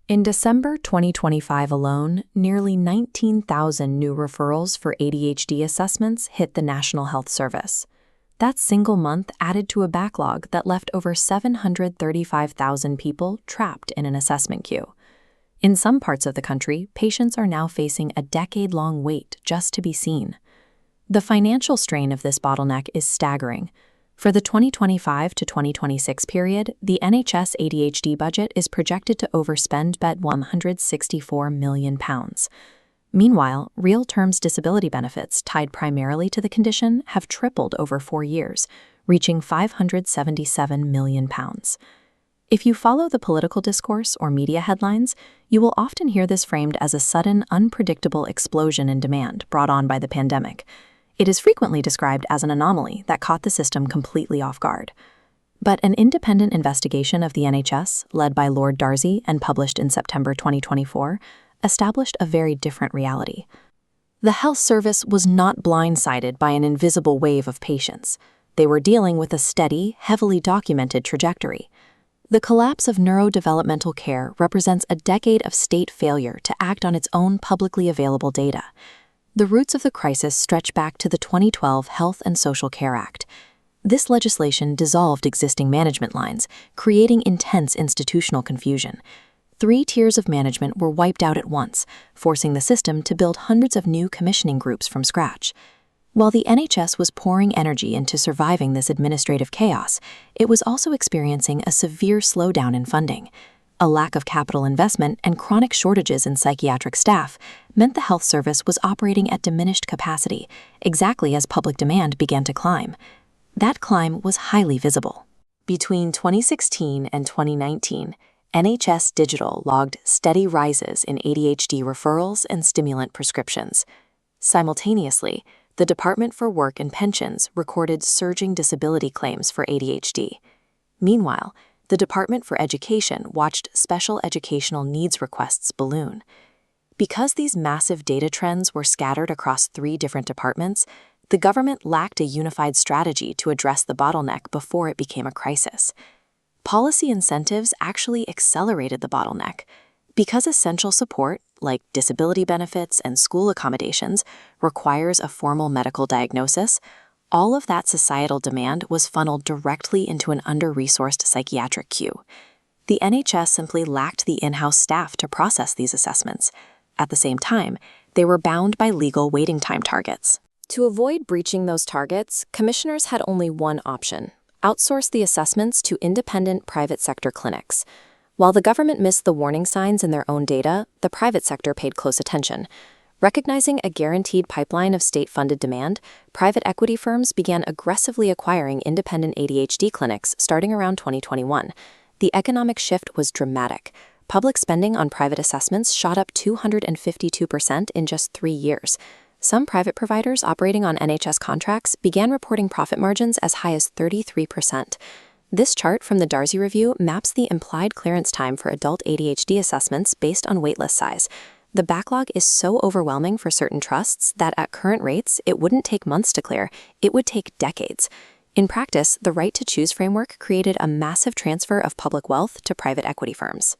In December 2025 alone, nearly 19,000 new referrals for ADHD assessments hit the National Health Service. That single month added to a backlog that left over 735,000 people trapped in an assessment queue. In some parts of the country, patients are now facing a decade-long wait just to be seen. The financial strain of this bottleneck is staggering. For the 2025 to 2026 period, the NHS ADHD budget is projected to overspend by £164 million. Meanwhile, real terms disability benefits tied primarily to the condition have tripled over 4 years, reaching £577 million. If you follow the political discourse or media headlines, you will often hear this framed as a sudden, unpredictable explosion in demand brought on by the pandemic. It is frequently described as an anomaly that caught the system completely off guard. But an independent investigation of the NHS, led by Lord Darzi and published in September 2024, established a very different reality. The health service was not blindsided by an invisible wave of patients. They were dealing with a steady, heavily documented trajectory. The collapse of neurodevelopmental care represents a decade of state failure to act on its own publicly available data. The roots of the crisis stretch back to the 2012 Health and Social Care Act. This legislation dissolved existing management lines, creating intense institutional confusion. 3 tiers of management were wiped out at once, forcing the system to build hundreds of new commissioning groups from scratch. While the NHS was pouring energy into surviving this administrative chaos, it was also experiencing a severe slowdown in funding. A lack of capital investment and chronic shortages in psychiatric staff meant the health service was operating at diminished capacity, exactly as public demand began to climb. That climb was highly visible. Between 2016 and 2019, NHS Digital logged steady rises in ADHD referrals and stimulant prescriptions. Simultaneously, the Department for Work and Pensions recorded surging disability claims for ADHD. Meanwhile, the Department for Education watched special educational needs requests balloon. Because these massive data trends were scattered across 3 different departments, the government lacked a unified strategy to address the bottleneck before it became a crisis. Policy incentives actually accelerated the bottleneck. Because essential support, like disability benefits and school accommodations, requires a formal medical diagnosis, all of that societal demand was funneled directly into an under-resourced psychiatric queue. The NHS simply lacked the in-house staff to process these assessments. At the same time, they were bound by legal waiting time targets. To avoid breaching those targets, commissioners had only one option: outsource the assessments to independent private sector clinics. While the government missed the warning signs in their own data, the private sector paid close attention. Recognizing a guaranteed pipeline of state-funded demand, private equity firms began aggressively acquiring independent ADHD clinics starting around 2021. The economic shift was dramatic. Public spending on private assessments shot up 252% in just 3 years. Some private providers operating on NHS contracts began reporting profit margins as high as 33%. This chart from the Darzi review maps the implied clearance time for adult ADHD assessments based on waitlist size. The backlog is so overwhelming for certain trusts that at current rates, it wouldn't take months to clear, it would take decades. In practice, the right to choose framework created a massive transfer of public wealth to private equity firms.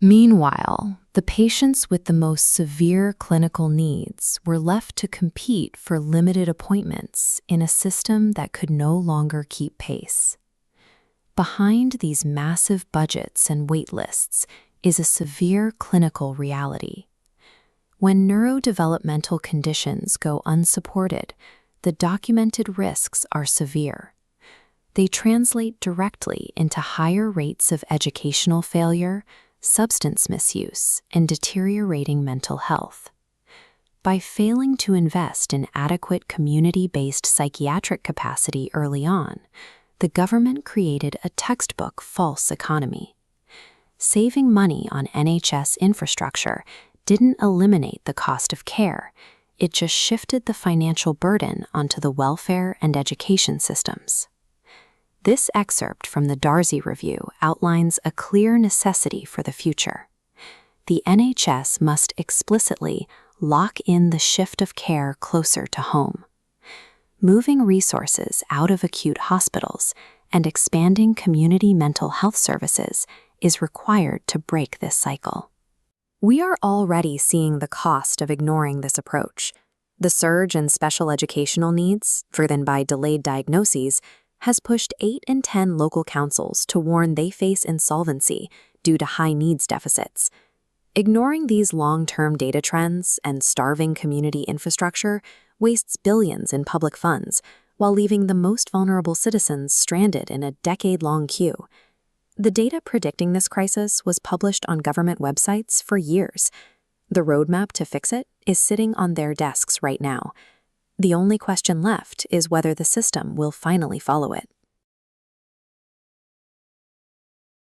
Meanwhile, the patients with the most severe clinical needs were left to compete for limited appointments in a system that could no longer keep pace. Behind these massive budgets and waitlists is a severe clinical reality. When neurodevelopmental conditions go unsupported, the documented risks are severe. They translate directly into higher rates of educational failure, substance misuse, and deteriorating mental health. By failing to invest in adequate community-based psychiatric capacity early on, the government created a textbook false economy. Saving money on NHS infrastructure didn't eliminate the cost of care, it just shifted the financial burden onto the welfare and education systems. This excerpt from the Darzi review outlines a clear necessity for the future. The NHS must explicitly lock in the shift of care closer to home. Moving resources out of acute hospitals and expanding community mental health services is required to break this cycle. We are already seeing the cost of ignoring this approach. The surge in special educational needs, driven by delayed diagnoses, has pushed 8 in 10 local councils to warn they face insolvency due to high needs deficits. Ignoring these long-term data trends and starving community infrastructure wastes billions in public funds while leaving the most vulnerable citizens stranded in a decade-long queue. The data predicting this crisis was published on government websites for years. The roadmap to fix it is sitting on their desks right now. The only question left is whether the system will finally follow it.